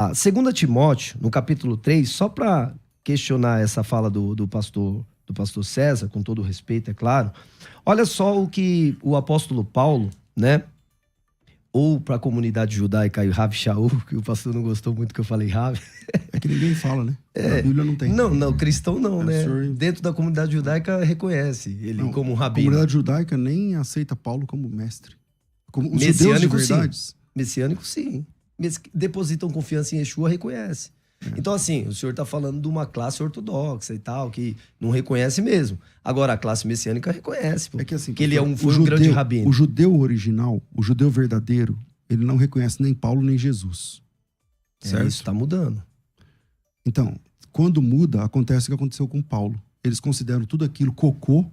A 2 Timóteo, no capítulo 3, só para questionar essa fala do pastor César, com todo o respeito, é claro. Olha só o que o apóstolo Paulo, né? Ou para a comunidade judaica e Rav Shaul, que o pastor não gostou muito que eu falei Rav. É que ninguém fala, né? A Bíblia não tem. Não, cristão não, né? Senhor... Dentro da comunidade judaica reconhece ele não, como um rabino. A comunidade judaica nem aceita Paulo como mestre. Como os messiânico, judeus de verdades. sim. Messiânico, sim. Depositam confiança em Yeshua, reconhece. Então, assim, o senhor está falando de uma classe ortodoxa e tal, que não reconhece mesmo. Agora, a classe messiânica reconhece, pô, é que, assim, que ele foi um grande rabino. O judeu original, o judeu verdadeiro, ele não reconhece nem Paulo nem Jesus. Certo? Isso está mudando. Então, quando muda, acontece o que aconteceu com Paulo. Eles consideram tudo aquilo cocô,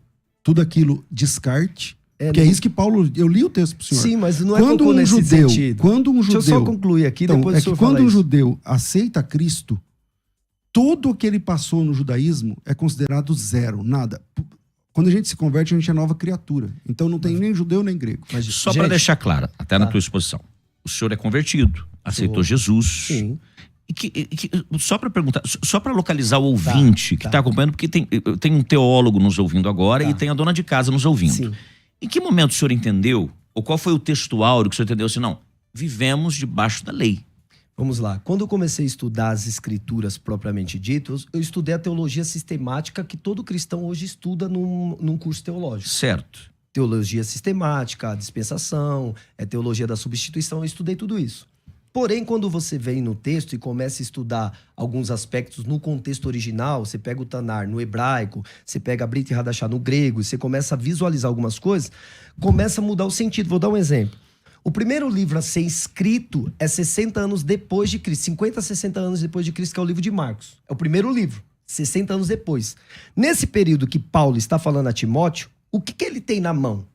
tudo aquilo descarte. Que é isso que Paulo... Eu li o texto pro senhor. Sim, mas não é cocô nesse sentido. Quando um judeu... Deixa eu só concluir aqui, depois o senhor fala quando um isso. judeu aceita Cristo, tudo o que ele passou no judaísmo é considerado zero, nada. Quando a gente se converte, a gente é nova criatura. Então não tem nem judeu nem grego. Mas, só para deixar claro, até na tua exposição, o senhor é convertido, aceitou Jesus. Sim. Só para perguntar, só para localizar o ouvinte que está acompanhando, porque tem um teólogo nos ouvindo agora e tem a dona de casa nos ouvindo. Sim. Em que momento o senhor entendeu, ou qual foi o texto áureo que o senhor entendeu assim, não, vivemos debaixo da lei? Vamos lá. Quando eu comecei a estudar as escrituras propriamente ditas, eu estudei a teologia sistemática que todo cristão hoje estuda num curso teológico. Certo. Teologia sistemática, a dispensação, teologia da substituição, eu estudei tudo isso. Porém, quando você vem no texto e começa a estudar alguns aspectos no contexto original, você pega o Tanar no hebraico, você pega a Brit Hadashah no grego, e você começa a visualizar algumas coisas, começa a mudar o sentido. Vou dar um exemplo. O primeiro livro a ser escrito é 60 anos depois de Cristo, 50 a 60 anos depois de Cristo, que é o livro de Marcos. É o primeiro livro, 60 anos depois. Nesse período que Paulo está falando a Timóteo, o que ele tem na mão?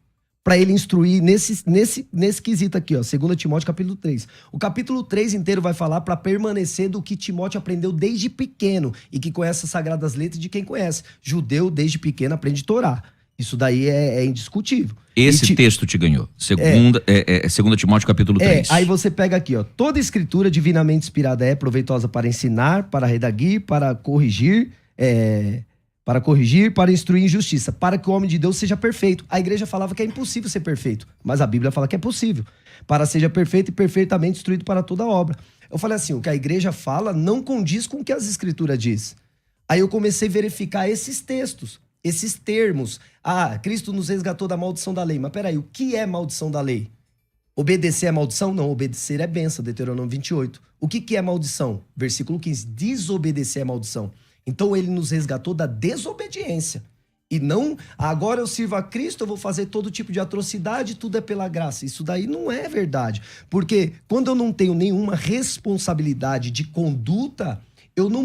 Para ele instruir nesse quesito aqui, ó, 2 Timóteo capítulo 3. O capítulo 3 inteiro vai falar para permanecer do que Timóteo aprendeu desde pequeno e que conhece as sagradas letras de quem conhece. Judeu, desde pequeno, aprende Torá. Isso daí é indiscutível. Esse texto te ganhou. 2 Timóteo capítulo 3. Aí você pega aqui, ó. Toda escritura divinamente inspirada é proveitosa para ensinar, para redaguir, para corrigir, para instruir em justiça, para que o homem de Deus seja perfeito. A igreja falava que é impossível ser perfeito, mas a Bíblia fala que é possível. Para seja perfeito e perfeitamente instruído para toda obra. Eu falei assim, o que a igreja fala não condiz com o que as escrituras diz. Aí eu comecei a verificar esses textos, esses termos. Cristo nos resgatou da maldição da lei. Mas peraí, o que é maldição da lei? Obedecer é maldição? Não, obedecer é bênção, Deuteronômio 28. O que é maldição? Versículo 15, desobedecer é maldição. Então ele nos resgatou da desobediência. E não, agora eu sirvo a Cristo, eu vou fazer todo tipo de atrocidade, tudo é pela graça. Isso daí não é verdade. Porque quando eu não tenho nenhuma responsabilidade de conduta, eu não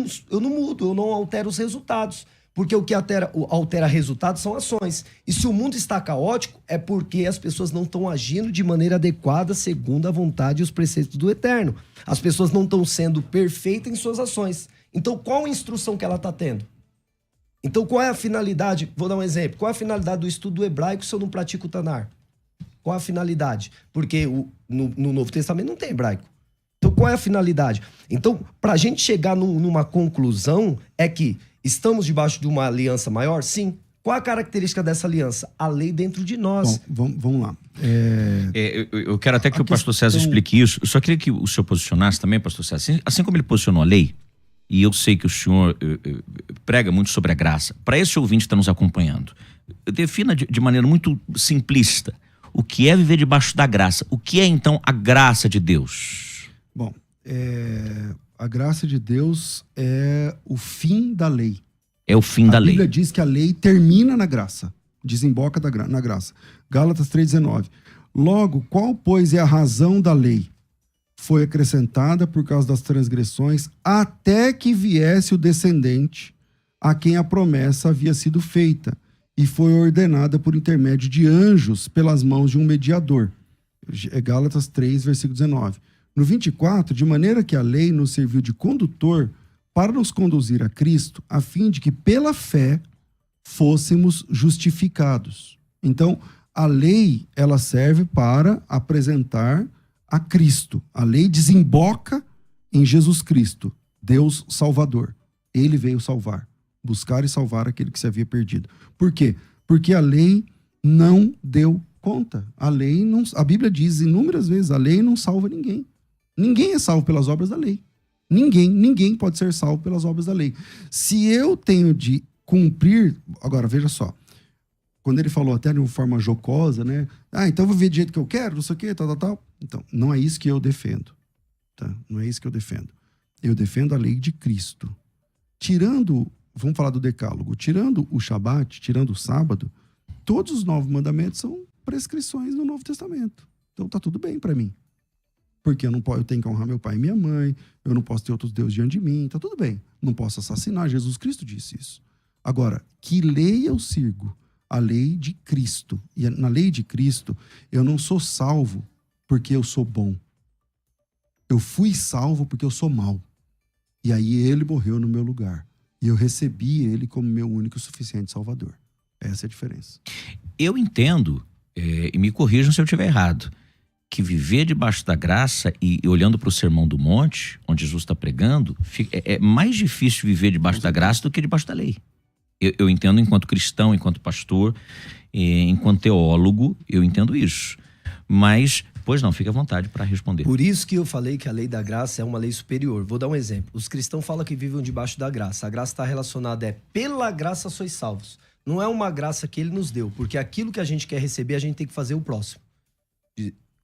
mudo, eu não altero os resultados. Porque o que altera resultados são ações. E se o mundo está caótico, é porque as pessoas não estão agindo de maneira adequada segundo a vontade e os preceitos do Eterno. As pessoas não estão sendo perfeitas em suas ações. Então, qual a instrução que ela está tendo? Então, qual é a finalidade? Vou dar um exemplo. Qual é a finalidade do estudo hebraico se eu não pratico o Tanar? Qual é a finalidade? Porque no Novo Testamento não tem hebraico. Então, qual é a finalidade? Então, para a gente chegar numa conclusão, é que estamos debaixo de uma aliança maior? Sim. Qual a característica dessa aliança? A lei dentro de nós. Bom, vamos lá. Eu quero até que o pastor César explique isso. Eu só queria que o senhor posicionasse também, pastor César. Assim como ele posicionou a lei, e eu sei que o senhor prega muito sobre a graça, para esse ouvinte que está nos acompanhando, defina de maneira muito simplista o que é viver debaixo da graça. O que é, então, a graça de Deus? Bom, a graça de Deus é o fim da lei. É o fim da lei. A Bíblia diz que a lei termina na graça, desemboca na graça. Gálatas 3,19. Logo, qual, pois, é a razão da lei? Foi acrescentada por causa das transgressões, até que viesse o descendente a quem a promessa havia sido feita, e foi ordenada por intermédio de anjos pelas mãos de um mediador. Gálatas 3, versículo 19. No 24, de maneira que a lei nos serviu de condutor para nos conduzir a Cristo, a fim de que pela fé fôssemos justificados. Então, a lei, ela serve para apresentar a Cristo. A lei desemboca em Jesus Cristo, Deus Salvador. Ele veio salvar, buscar e salvar aquele que se havia perdido. Por quê? Porque a lei não deu conta. A lei não, a Bíblia diz inúmeras vezes, a lei não salva ninguém. Ninguém é salvo pelas obras da lei. Ninguém pode ser salvo pelas obras da lei. Se eu tenho de cumprir... Agora, veja só. Quando ele falou até de uma forma jocosa, né? Então eu vou viver do jeito que eu quero, não sei o quê, tal. Então, não é isso que eu defendo. Tá? Não é isso que eu defendo. Eu defendo a lei de Cristo. Tirando, vamos falar do decálogo, tirando o Shabat, tirando o sábado, todos os 9 mandamentos são prescrições do Novo Testamento. Então tá tudo bem para mim. Porque eu tenho que honrar meu pai e minha mãe, eu não posso ter outros deuses diante de mim, tá tudo bem. Não posso assassinar, Jesus Cristo disse isso. Agora, que lei eu sigo? A lei de Cristo. E na lei de Cristo, eu não sou salvo porque eu sou bom. Eu fui salvo porque eu sou mau. E aí ele morreu no meu lugar. E eu recebi ele como meu único e suficiente salvador. Essa é a diferença. Eu entendo, e me corrijam se eu estiver errado, que viver debaixo da graça e olhando para o Sermão do Monte, onde Jesus está pregando, é mais difícil viver debaixo da graça do que debaixo da lei. Eu entendo enquanto cristão, enquanto pastor, enquanto teólogo, eu entendo isso. Mas, pois não, fique à vontade para responder. Por isso que eu falei que a lei da graça é uma lei superior. Vou dar um exemplo. Os cristãos falam que vivem debaixo da graça. A graça está relacionada pela graça sois salvos. Não é uma graça que ele nos deu, porque aquilo que a gente quer receber, a gente tem que fazer o próximo.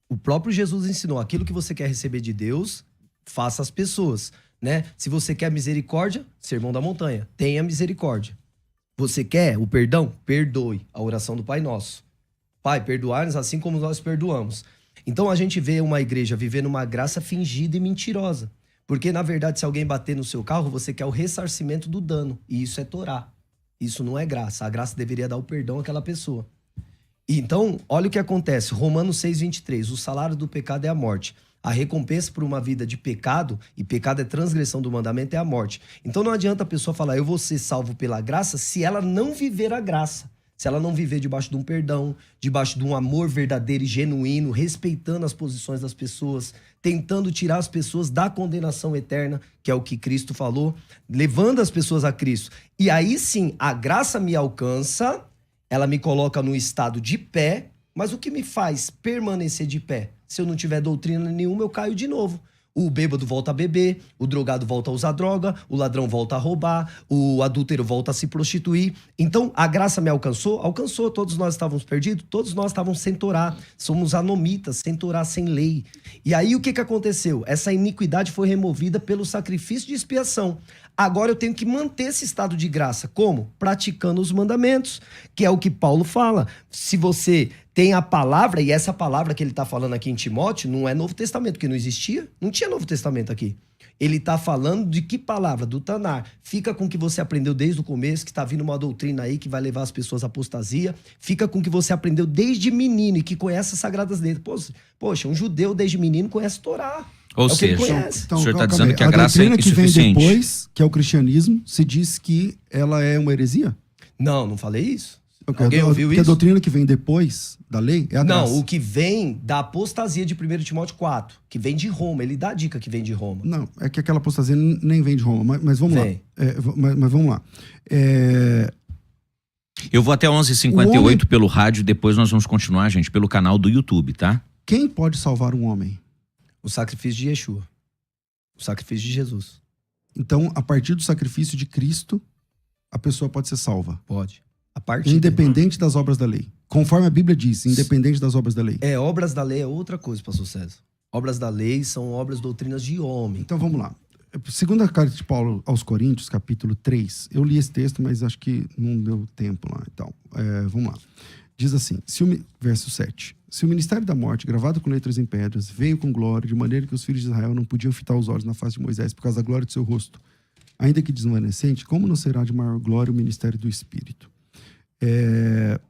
O próprio Jesus ensinou, aquilo que você quer receber de Deus, faça as pessoas, né? Se você quer misericórdia, Sermão da Montanha, tenha misericórdia. Você quer o perdão? Perdoe. A oração do Pai Nosso. Pai, perdoai-nos assim como nós perdoamos. Então a gente vê uma igreja vivendo uma graça fingida e mentirosa. Porque, na verdade, se alguém bater no seu carro, você quer o ressarcimento do dano. E isso é Torá. Isso não é graça. A graça deveria dar o perdão àquela pessoa. Então, olha o que acontece. Romanos 6:23. O salário do pecado é a morte. A recompensa por uma vida de pecado, e pecado é transgressão do mandamento, é a morte. Então não adianta a pessoa falar, eu vou ser salvo pela graça, se ela não viver a graça. Se ela não viver debaixo de um perdão, debaixo de um amor verdadeiro e genuíno, respeitando as posições das pessoas, tentando tirar as pessoas da condenação eterna, que é o que Cristo falou, levando as pessoas a Cristo. E aí sim, a graça me alcança, ela me coloca no estado de pé, mas o que me faz permanecer de pé? Se eu não tiver doutrina nenhuma, eu caio de novo. O bêbado volta a beber, o drogado volta a usar droga, o ladrão volta a roubar, o adúltero volta a se prostituir. Então, a graça me alcançou? Alcançou. Todos nós estávamos perdidos? Todos nós estávamos sem Torá. Somos anomitas, sem Torá, sem lei. E aí, o que aconteceu? Essa iniquidade foi removida pelo sacrifício de expiação. Agora eu tenho que manter esse estado de graça. Como? Praticando os mandamentos, que é o que Paulo fala. Se você tem a palavra, e essa palavra que ele está falando aqui em Timóteo não é Novo Testamento, que não existia. Não tinha Novo Testamento aqui. Ele está falando de que palavra? Do Tanar. Fica com o que você aprendeu desde o começo, que está vindo uma doutrina aí que vai levar as pessoas à apostasia. Fica com o que você aprendeu desde menino e que conhece as Sagradas Letras. Poxa, um judeu desde menino conhece Torá. Ou seja, então, o senhor está calma dizendo aí. que a graça é doutrina que vem insuficiente. depois, que é o cristianismo, se diz que ela é uma heresia? Não falei isso. Okay, Alguém ouviu porque isso? a doutrina que vem depois da lei é a graça. Não, o que vem da apostasia de 1 Timóteo 4, que vem de Roma. Ele dá a dica que vem de Roma. Não, é que aquela apostasia nem vem de Roma, mas vamos Vem. lá. Mas vamos lá. Eu vou até 11h58 pelo rádio, depois nós vamos continuar, gente, pelo canal do YouTube, tá? Quem pode salvar um homem? O sacrifício de Yeshua. O sacrifício de Jesus. Então, a partir do sacrifício de Cristo, a pessoa pode ser salva. Pode. A partir Independente das obras da lei. Conforme a Bíblia diz, independente das obras da lei. obras da lei é outra coisa, pastor César. Obras da lei são obras doutrinas de homem. Então vamos lá. Segunda carta de Paulo aos Coríntios, capítulo 3. Eu li esse texto, mas acho que não deu tempo lá. Então, vamos lá. Diz assim, verso 7. Se o ministério da morte, gravado com letras em pedras, veio com glória, de maneira que os filhos de Israel não podiam fitar os olhos na face de Moisés por causa da glória de seu rosto, ainda que desvanecente, como não será de maior glória o ministério do Espírito?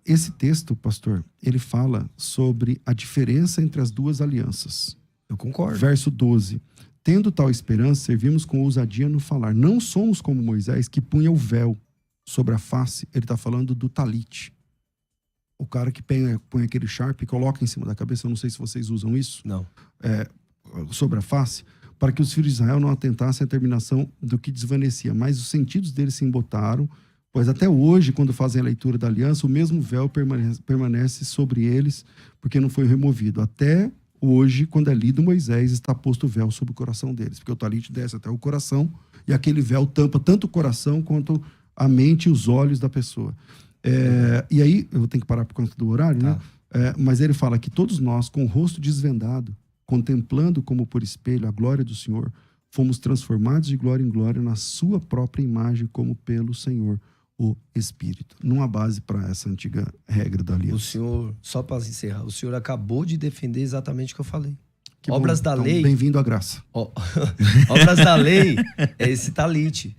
Esse texto, pastor, ele fala sobre a diferença entre as duas alianças. Eu concordo. Verso 12. Tendo tal esperança, servimos com ousadia no falar. Não somos como Moisés, que punha o véu sobre a face. Ele está falando do talite. O cara que põe aquele sharp e coloca em cima da cabeça. Eu não sei se vocês usam isso. Não. Sobre a face. para que os filhos de Israel não atentassem à terminação do que desvanecia. Mas os sentidos deles se embotaram, pois até hoje, quando fazem a leitura da aliança, o mesmo véu permanece sobre eles, porque não foi removido. Até hoje, quando é lido Moisés, está posto o véu sobre o coração deles, porque o talite desce até o coração, e aquele véu tampa tanto o coração quanto a mente e os olhos da pessoa. E aí, eu vou ter que parar por conta do horário, né? Mas ele fala que todos nós, com o rosto desvendado, contemplando como por espelho a glória do Senhor, fomos transformados de glória em glória na sua própria imagem, como pelo Senhor, o Espírito. Não há base para essa antiga regra da aliança. O senhor, só para encerrar, o senhor acabou de defender exatamente o que eu falei. Que Obras bom. da Então, lei. bem-vindo à graça. Obras da lei é esse talite.